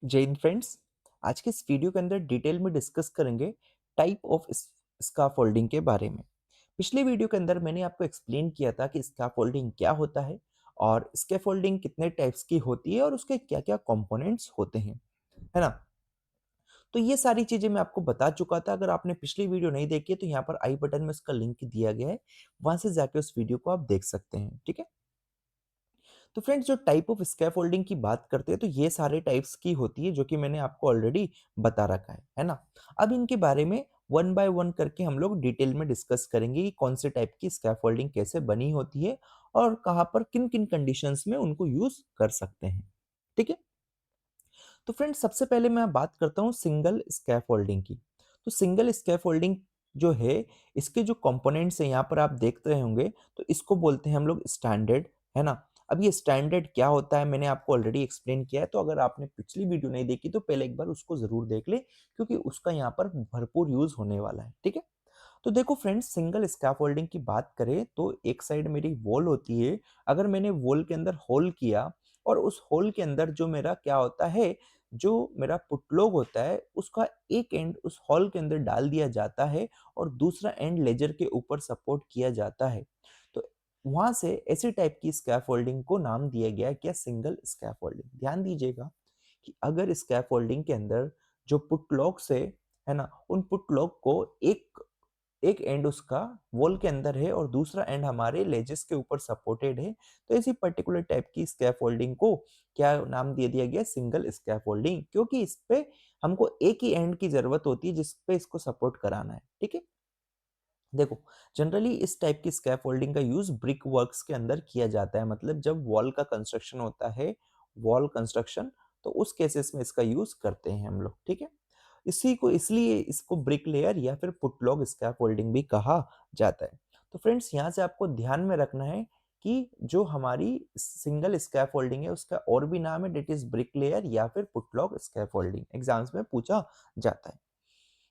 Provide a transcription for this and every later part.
जय हिंद फ्रेंड्स। आज के इस वीडियो के अंदर डिटेल में डिस्कस करेंगे टाइप ऑफ स्कैफोल्डिंग के बारे में। पिछले वीडियो के अंदर मैंने आपको एक्सप्लेन किया था कि स्कैफोल्डिंग क्या होता है और स्कैफोल्डिंग कितने टाइप्स की होती है और उसके क्या क्या कंपोनेंट्स होते हैं, है ना। तो ये सारी चीजें मैं आपको बता चुका था। अगर आपने पिछली वीडियो नहीं देखी है तो यहाँ पर आई बटन में उसका लिंक दिया गया है, वहां से जाके उस वीडियो को आप देख सकते हैं। ठीक है। तो फ्रेंड्स, जो टाइप ऑफ स्कैफोल्डिंग की बात करते हैं तो ये सारे टाइप्स की होती है जो कि मैंने आपको ऑलरेडी बता रखा है ना। अब इनके बारे में वन बाय वन करके हम लोग डिटेल में डिस्कस करेंगे कि कौन से टाइप की स्कैफोल्डिंग कैसे बनी होती है और कहाँ पर किन किन कंडीशंस में उनको यूज कर सकते हैं। ठीक है। तो फ्रेंड्स, सबसे पहले मैं बात करता हूँ सिंगल स्कैफोल्डिंग की। तो सिंगल स्कैफोल्डिंग जो है, इसके जो कंपोनेंट्स हैं यहाँ पर आप देख रहे होंगे, तो इसको बोलते हैं हम लोग स्टैंडर्ड, है ना। अब ये स्टैंडर्ड क्या होता है मैंने आपको ऑलरेडी एक्सप्लेन किया है, तो अगर आपने पिछली वीडियो नहीं देखी तो पहले एक बार उसको जरूर देख ले, क्योंकि उसका यहाँ पर भरपूर यूज होने वाला है। ठीक है। तो देखो फ्रेंड्स, सिंगल स्कैफोल्डिंग की बात करें तो एक साइड मेरी वॉल होती है। अगर मैंने वॉल के अंदर होल किया और उस होल के अंदर जो मेरा क्या होता है, जो मेरा पुटलोग होता है उसका एक एंड उस हॉल के अंदर डाल दिया जाता है और दूसरा एंड लेजर के ऊपर सपोर्ट किया जाता है। तो वहां से ऐसी टाइप की स्कैफोल्डिंग को नाम दिया गया है क्या, सिंगल स्कैफोल्डिंग। ध्यान दीजिएगा कि अगर स्कैफोल्डिंग के अंदर जो पुटलॉक्स है ना, उन पुटलॉक को एक एक एंड उसका वॉल के अंदर है और दूसरा एंड हमारे लेजेस के ऊपर सपोर्टेड है, तो ऐसी पर्टिकुलर टाइप की स्कैफोल्डिंग को क्या नाम दे दिया गया, सिंगल स्कैफोल्डिंग, क्योंकि इस पे हमको एक ही एंड की जरूरत होती है जिस पे इसको सपोर्ट कराना है। ठीक है। देखो, जनरली इस टाइप की स्कैफोल्डिंग का यूज ब्रिक वर्क्स के अंदर किया जाता है, मतलब जब वॉल का कंस्ट्रक्शन होता है, वॉल कंस्ट्रक्शन, तो उस केसेस में इसका यूज करते हैं हम लोग। ठीक है। इसी को इसलिए इसको ब्रिक लेयर या फिर पुटलॉग स्कैफोल्डिंग भी कहा जाता है। तो फ्रेंड्स, यहाँ से आपको ध्यान में रखना है कि जो हमारी सिंगल स्कैफोल्डिंग है उसका और भी नाम है, डेट इज ब्रिक लेयर या फिर पुटलॉग स्कैफोल्डिंग, एग्जाम्स में पूछा जाता है।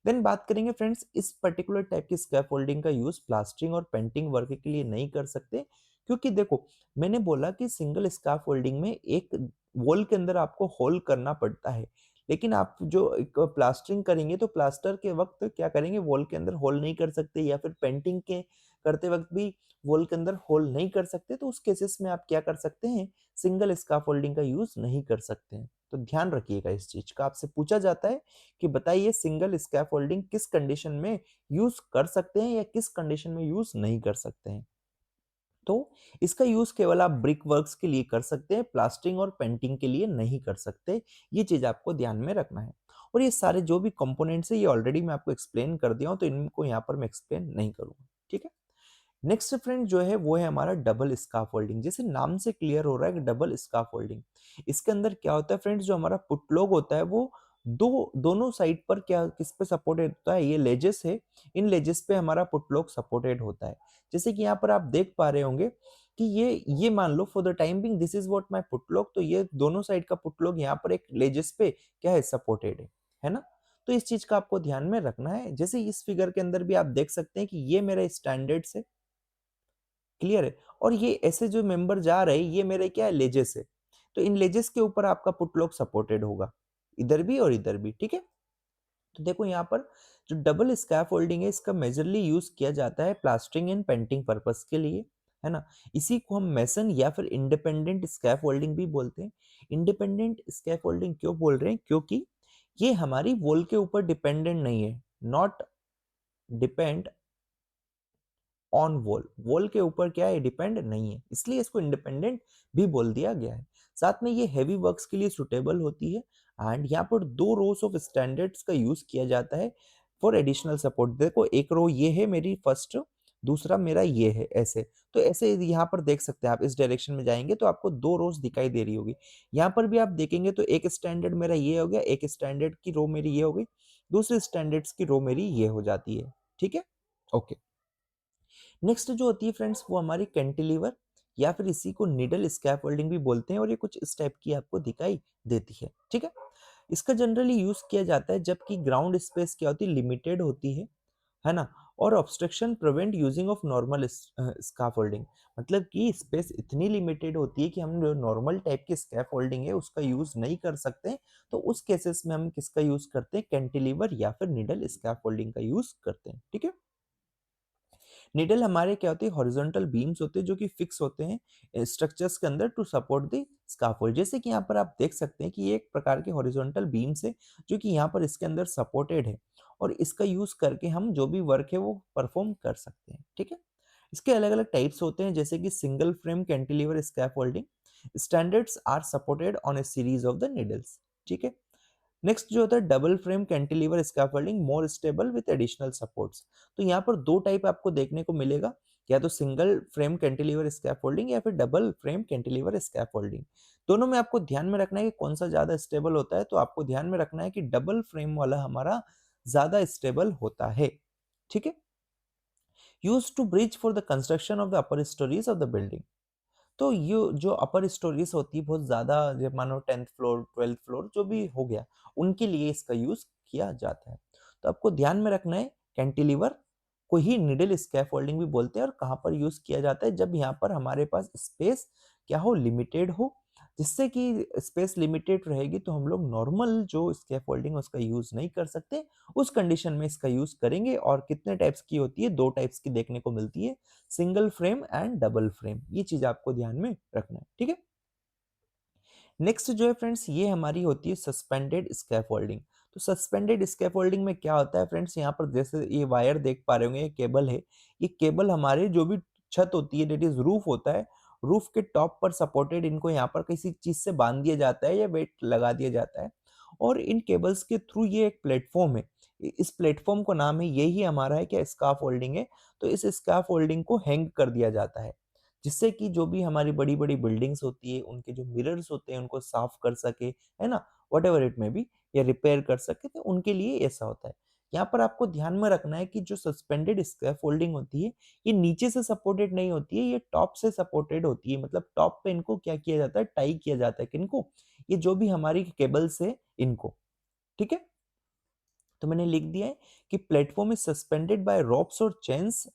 देन बात करेंगे फ्रेंड्स, इस पर्टिकुलर टाइप की स्कैफोल्डिंग का यूज प्लास्टरिंग और पेंटिंग वर्क के लिए नहीं कर सकते, क्योंकि देखो मैंने बोला कि सिंगल स्कैफोल्डिंग में एक वॉल के अंदर आपको होल करना पड़ता है, लेकिन आप जो एक प्लास्टरिंग करेंगे तो प्लास्टर के वक्त क्या करेंगे, वॉल के अंदर होल नहीं कर सकते, या फिर पेंटिंग के करते वक्त भी वॉल के अंदर होल नहीं कर सकते, तो उस केसेस में आप क्या कर सकते हैं, सिंगल स्कैफोल्डिंग का यूज नहीं कर सकते हैं। तो ध्यान रखिएगा इस चीज का। आपसे पूछा जाता है कि बताइए सिंगल स्कैफोल्डिंग किस कंडीशन में यूज कर सकते हैं या किस कंडीशन में यूज नहीं कर सकते हैं। तो इसका यूज केवल आप ब्रिक वर्क्स के लिए कर सकते हैं, प्लास्टरिंग और पेंटिंग के लिए नहीं कर सकते। ये चीज आपको ध्यान में रखना है। और ये सारे जो भी कंपोनेंट्स है ये ऑलरेडी मैं आपको एक्सप्लेन कर दिया हूं, तो इनको यहाँ पर मैं एक्सप्लेन नहीं करूंगा। ठीक है। नेक्स्ट फ्रेंड जो है वो है हमारा डबल स्काफोल्डिंग। जैसे नाम से क्लियर हो रहा है कि डबल स्काफोल्डिंग, इसके अंदर क्या होता है फ्रेंड्स, जो हमारा पुटलोग होता है वो दोनों साइड पर क्या किस पे सपोर्टेड होता है, ये लेजेस है, इन लेजेस पे हमारा पुटलोग सपोर्टेड होता है। जैसे कि यहाँ पर आप देख पा रहे होंगे कि ये मान लो for the time being this is what my putlog, तो ये दोनों साइड का पुटलोग यहाँ पर एक लेजेस पे क्या है, सपोर्टेड है ना। तो इस चीज का आपको ध्यान में रखना है। जैसे इस फिगर के अंदर भी आप देख सकते हैं कि ये मेरा स्टैंडर्ड से क्लियर है, और ये ऐसे जो मेंबर जा रहे हैं ये मेरे क्या है, लेजेस है। तो इन लेजेस के ऊपर आपका पुटलॉक सपोर्टेड होगा, इधर भी और इधर भी। ठीक है। तो देखो यहाँ पर जो डबल स्कैफोल्डिंग है इसका मेजरली यूज किया जाता है प्लास्टरिंग एंड पेंटिंग पर्पस के लिए, है ना। इसी को हम मेसन या फिर इंडिपेंडेंट स्कैफोल्डिंग भी बोलते हैं। इंडिपेंडेंट स्कैफोल्डिंग क्यों बोल रहे हैं, क्योंकि ये हमारी वॉल के ऊपर डिपेंडेंट नहीं है, not depend on wall, wall के ऊपर क्या है, डिपेंड नहीं है, इसलिए इसको इंडिपेंडेंट भी बोल दिया गया है। साथ में ये हैवी वर्क्स के लिए सुटेबल होती है। एंड यहाँ पर दो रोज ऑफ स्टैंडर्ड्स का यूज किया जाता है फॉर एडिशनल सपोर्ट। देखो एक रो ये है मेरी फर्स्ट, दूसरा मेरा ये है, ऐसे। तो ऐसे यहाँ पर देख सकते हैं आप, इस डायरेक्शन में जाएंगे तो आपको दो रोज दिखाई दे रही होगी। यहाँ पर भी आप देखेंगे तो एक स्टैंडर्ड मेरा ये हो गया, एक स्टैंडर्ड की रो मेरी ये हो गई, दूसरे स्टैंडर्ड्स की रो मेरी ये हो जाती है। ठीक है। ओके। नेक्स्ट जो होती है फ्रेंड्स वो हमारी कैंटिलीवर या फिर इसी को निडल स्कैफोल्डिंग भी बोलते हैं, और ये कुछ इस टाइप की आपको दिखाई देती है। ठीक है। इसका जनरली यूज किया जाता है जबकि ग्राउंड स्पेस क्या होती है, लिमिटेड होती है ना। और obstruction prevent using of normal scaffolding, मतलब कि स्पेस इतनी लिमिटेड होती है कि हम जो नॉर्मल टाइप की स्कैफोल्डिंग है उसका यूज नहीं कर सकते। तो उस केसेस में हम किसका यूज करते हैं, कैंटिलीवर या फिर निडल स्कैफोल्डिंग का यूज करते हैं। ठीक है, निडल हमारे क्या होते हैं, हॉरिजॉन्टल बीम्स होते हैं जो कि फिक्स होते हैं स्ट्रक्चर्स के अंदर टू सपोर्ट द स्काफोल्ड। जैसे कि यहाँ पर आप देख सकते हैं कि ये एक प्रकार के हॉरिजॉन्टल बीम्स है जो कि यहाँ पर इसके अंदर सपोर्टेड है और इसका यूज करके हम जो भी वर्क है वो परफॉर्म कर सकते हैं। ठीक है, इसके अलग अलग टाइप्स होते हैं जैसे कि single frame cantilever scaffolding, standards are supported on a series of the needles. ठीक है, नेक्स्ट जो होता है double frame cantilever scaffolding, more stable with additional supports. तो यहाँ पर दो टाइप आपको देखने को मिलेगा, या तो सिंगल फ्रेम कैंटिलीवर स्कैफोल्डिंग या फिर डबल फ्रेम कैंटिलीवर स्कैफोल्डिंग। दोनों में आपको ध्यान में रखना है कि कौन सा ज्यादा स्टेबल होता है, तो आपको ध्यान में रखना है कि डबल फ्रेम वाला हमारा ज्यादा स्टेबल होता है। ठीक है, use to bridge for the construction of the upper storeys of the building. तो ये जो अपर स्टोरीज होती है बहुत ज़्यादा, जब मानो 10th फ्लोर 12th फ्लोर जो भी हो गया, उनके लिए इसका यूज़ किया जाता है। तो आपको ध्यान में रखना है कैंटिलीवर को ही निडल स्कैफोल्डिंग भी बोलते हैं और कहाँ पर यूज़ किया जाता है, जब यहाँ पर हमारे पास स्पेस क्या हो, लिमिटेड हो। जिससे कि स्पेस लिमिटेड रहेगी तो हम लोग नॉर्मल जो स्कैफोल्डिंग है उसका यूज़ नहीं कर सकते, उस कंडीशन में इसका यूज़ करेंगे। और कितने टाइप्स की होती है, दो टाइप्स की देखने को मिलती है, single frame and double frame. ये चीज आपको ध्यान में रखना है। ठीक है, नेक्स्ट जो है फ्रेंड्स, ये हमारी होती है सस्पेंडेड स्कैफोल्डिंग। तो सस्पेंडेड स्कैफोल्डिंग में क्या होता है फ्रेंड्स, यहाँ पर जैसे ये वायर देख पा रहे होंगे, ये केबल है। ये केबल हमारे जो भी छत होती है, डेट इज रूफ होता है, रूफ के टॉप पर सपोर्टेड इनको यहाँ पर किसी चीज से बांध दिया जाता है या वेट लगा दिया जाता है। और इन केबल्स के थ्रू ये एक प्लेटफॉर्म है, इस प्लेटफॉर्म को नाम है, यही हमारा है क्या, स्काफोल्डिंग है। तो इस स्काफोल्डिंग को हैंग कर दिया जाता है, जिससे कि जो भी हमारी बड़ी-बड़ी बिल्डिंग्स होती है, उनके जो मिरर्स होते हैं, उनको साफ कर सके, है ना? व्हाटएवर इट मे बी, या रिपेयर कर सके, तो उनके लिए ऐसा होता है। यहाँ पर आपको ध्यान में रखना है कि जो सस्पेंडेड स्कैफोल्डिंग होती है, ये नीचे से सपोर्टेड नहीं होती है, ये टॉप से सपोर्टेड होती है। मतलब टॉप पे इनको क्या किया जाता है, टाई किया जाता है। किनको? ये जो भी हमारी केबल्स है, इनको। ठीक है? तो मैंने लिख दिया है कि platform is suspended by ropes और chains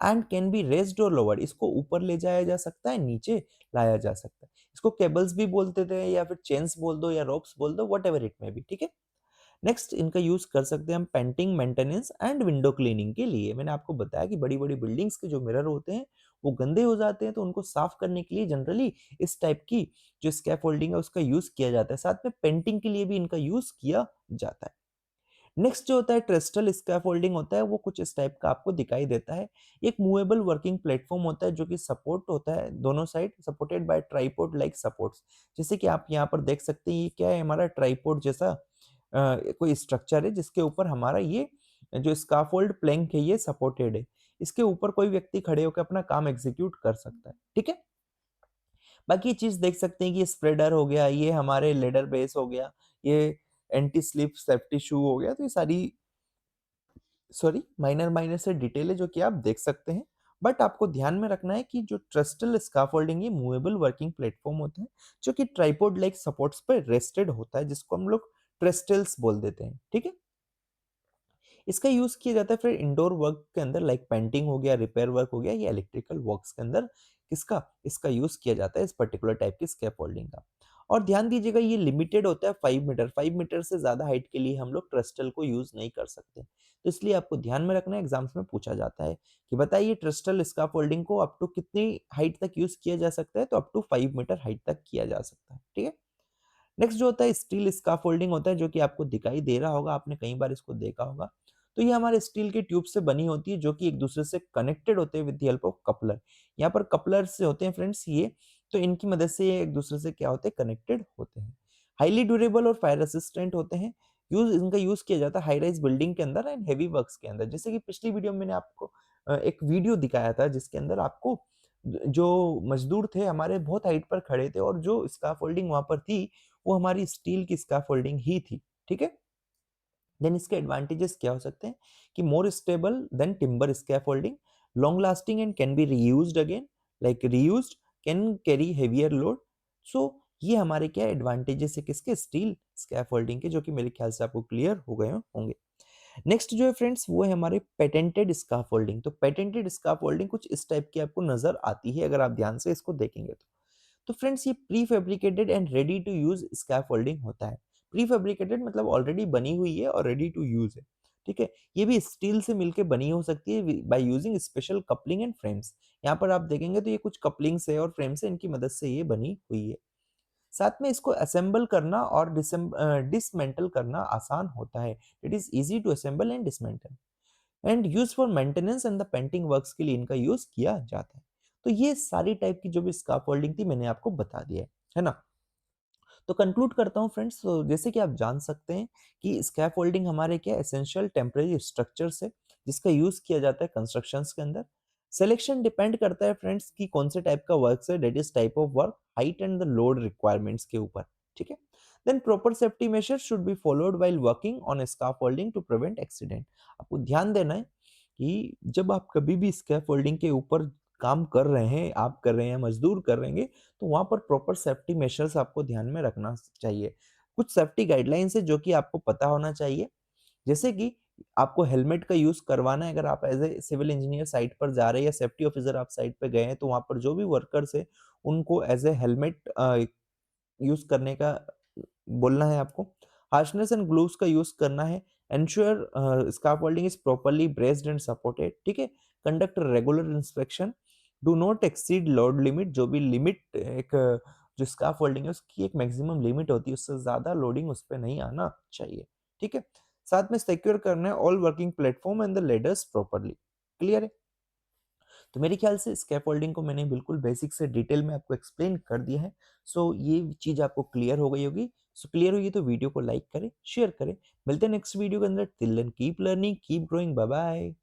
and can be raised और लोवर्ड। इसको ऊपर ले जाया जा सकता है, नीचे लाया जा सकता है। इसको केबल्स भी बोलते थे या फिर चेन्स बोल दो या रोप्स बोल दो, वट एवर इट में भी। ठीक है, नेक्स्ट इनका यूज कर सकते हैं हम painting, maintenance and window cleaning के लिए। मैंने आपको बताया कि बड़ी बड़ी बिल्डिंग्स के जो मिरर होते हैं वो गंदे हो जाते हैं, तो उनको साफ करने के लिए जनरली इस टाइप की जो स्कैफोल्डिंग है उसका यूज किया जाता है। साथ में पेंटिंग के लिए भी इनका यूज किया जाता है। नेक्स्ट जो होता है ट्रेस्टल स्कैफोल्डिंग होता है, वो कुछ इस टाइप का आपको दिखाई देता है। एक मूवेबल वर्किंग प्लेटफॉर्म होता है जो कि सपोर्ट होता है दोनों side, supported by tripod like supports. जैसे कि आप यहाँ पर देख सकते हैं, ये क्या है, हमारा ट्राइपॉड जैसा कोई स्ट्रक्चर है जिसके ऊपर हमारा ये जो स्काफोल्ड प्लैंक है ये सपोर्टेड है। इसके ऊपर कोई व्यक्ति खड़े होकर अपना काम एग्जीक्यूट कर सकता है। ठीक है, बाकी ये चीज देख सकते हैं कि ये स्प्रेडर हो गया, ये हमारे लेडर बेस हो गया, ये एंटी स्लिप सेफ्टी शू हो गया। तो ये सारी सॉरी माइनर माइनर से डिटेल है जो कि आप देख सकते हैं। बट आपको ध्यान में रखना है कि जो ट्रस्टल स्काफोल्डिंग ये मूवेबल वर्किंग प्लेटफॉर्म होता है जो कि ट्राइपॉड लाइक सपोर्ट्स पर रेस्टेड होता है, जिसको हम लोग ट्रेस्टल्स बोल देते हैं। ठीक है, इसका यूज किया जाता है फिर इंडोर वर्क के अंदर, लाइक पेंटिंग हो गया, रिपेयर वर्क हो गया, या इलेक्ट्रिकल वर्क्स के अंदर किसका, इसका यूज किया जाता है, इस पर्टिकुलर टाइप की स्कैफोल्डिंग का। और ध्यान दीजिएगा ये लिमिटेड होता है 5 मीटर, 5 मीटर से ज्यादा हाइट के लिए हम लोग ट्रस्टल को यूज नहीं कर सकते। तो इसलिए आपको ध्यान में रखना है, एग्जाम्स में पूछा जाता है कि बताइए ट्रस्टल स्कैफोल्डिंग को अप टू कितनी हाइट तक यूज किया जा सकता है, तो अप टू 5 मीटर हाइट तक किया जा सकता है। ठीक है, नेक्स्ट जो होता है स्टील स्काफोल्डिंग होता है जो कि आपको दिखाई दे रहा होगा, आपने कई बार इसको देखा होगा। तो ये हमारे स्टील के ट्यूब से बनी होती है जो कि एक दूसरे से कनेक्टेड होते हैं with the help of coupler. यहाँ पर कपलर से होते हैं फ्रेंड्स ये, तो इनकी मदद से ये एक दूसरे से क्या होते हैं, कनेक्टेड होते हैं। हाईली ड्यूरेबल और फायर रेसिस्टेंट होते हैं। इनका यूज किया जाता है हाई राइज बिल्डिंग के अंदर एंड हेवी वर्क्स के अंदर। जैसे कि पिछली वीडियो में मैंने आपको एक वीडियो दिखाया था जिसके अंदर आपको जो मजदूर थे हमारे बहुत हाइट पर खड़े थे और जो स्काफोल्डिंग वहां पर थी वो हमारी स्टील की स्कैफोल्डिंग ही थी। ठीक है, देन इसके एडवांटेजेस क्या हो सकते हैं कि more stable than timber scaffolding, long lasting and can be reused again, like reused, can carry heavier load. So ये हमारे क्या एडवांटेजेस है किसके, स्टील स्कैफोल्डिंग के, जो कि मेरे ख्याल से आपको क्लियर हो गए होंगे। नेक्स्ट जो है फ्रेंड्स वो है हमारे पेटेंटेड स्काफोल्डिंग। तो पेटेंटेड स्काफोल्डिंग कुछ इस टाइप की आपको नजर आती है अगर आप ध्यान से इसको देखेंगे तो। तो फ्रेंड्स ये prefabricated and ready to use scaffolding होता है। प्री फैब्रिकेटेड मतलब ऑलरेडी बनी हुई है और रेडी टू यूज है। ठीक है, ये भी स्टील से मिलके बनी हो सकती है by using special coupling and frames. यहाँ पर आप देखेंगे तो ये कुछ कपलिंग से और फ्रेम से इनकी मदद से ये बनी हुई है। साथ में इसको असेंबल करना और डिसमेंटल करना आसान होता है। It is easy to assemble and dismantle and use for maintenance and the painting works के लिए इनका यूज किया जाता है। तो ये सारी टाइप की जो भी स्काफोल्डिंग थी मैंने आपको बता दिया है ना। तो कंक्लूड करता हूँ फ्रेंड्स, तो जैसे कि आप जान सकते हैं कि स्कैफोल्डिंग हमारे क्या एसेंशियल टेम्परेरी स्ट्रक्चर्स है जिसका यूज किया जाता है कंस्ट्रक्शंस के अंदर। सिलेक्शन डिपेंड करता है फ्रेंड्स कि कौन से टाइप का वर्क है, that is type of work, height and the load requirements के ऊपर। ठीक है, then proper safety measure should be followed while working on scaffolding to prevent accident. आपको ध्यान देना है कि जब आप कभी भी स्कैफोल्डिंग के ऊपर काम कर रहे हैं, आप कर रहे हैं, मजदूर कर रहे हैं, तो वहाँ पर प्रॉपर सेफ्टी मेजर्स आपको ध्यान में रखना चाहिए। कुछ सेफ्टी गाइडलाइंस है जो कि आपको पता होना चाहिए, जैसे कि आपको हेलमेट का यूज़ करवाना है अगर आप as a civil engineer site पर जा रहे हैं या सेफ्टी ऑफिसर आप साइट पे गए हैं, तो वहाँ पर जो भी वर्कर्स हैं, उनको एज़ ए हेलमेट यूज़ करने का बोलना है आपको। हार्शनेस एंड ग्लूव्स का यूज़ करना है। Ensure scaffolding is properly braced and supported, ठीक है? Conduct regular inspection, do not exceed load limit. जो भी लिमिट एक जो स्काफोल्डिंग है उसकी एक मैक्सिमम लिमिट होती है, उससे ज़्यादा लोडिंग उस पे नहीं आना चाहिए, ठीक है? साथ में सिक्योर करना है all working platform and the ladders properly. Clear है? तो मेरे ख्याल से स्कैफोल्डिंग को मैंने बिल्कुल बेसिक से डिटेल में आपको एक्सप्लेन कर दिया है। सो ये चीज़ आपको क्लियर हो गई होगी। सो क्लियर हुई है तो वीडियो को लाइक करें, शेयर करें। मिलते हैं नेक्स्ट वीडियो के अंदर। Till then keep learning, keep growing. Bye bye.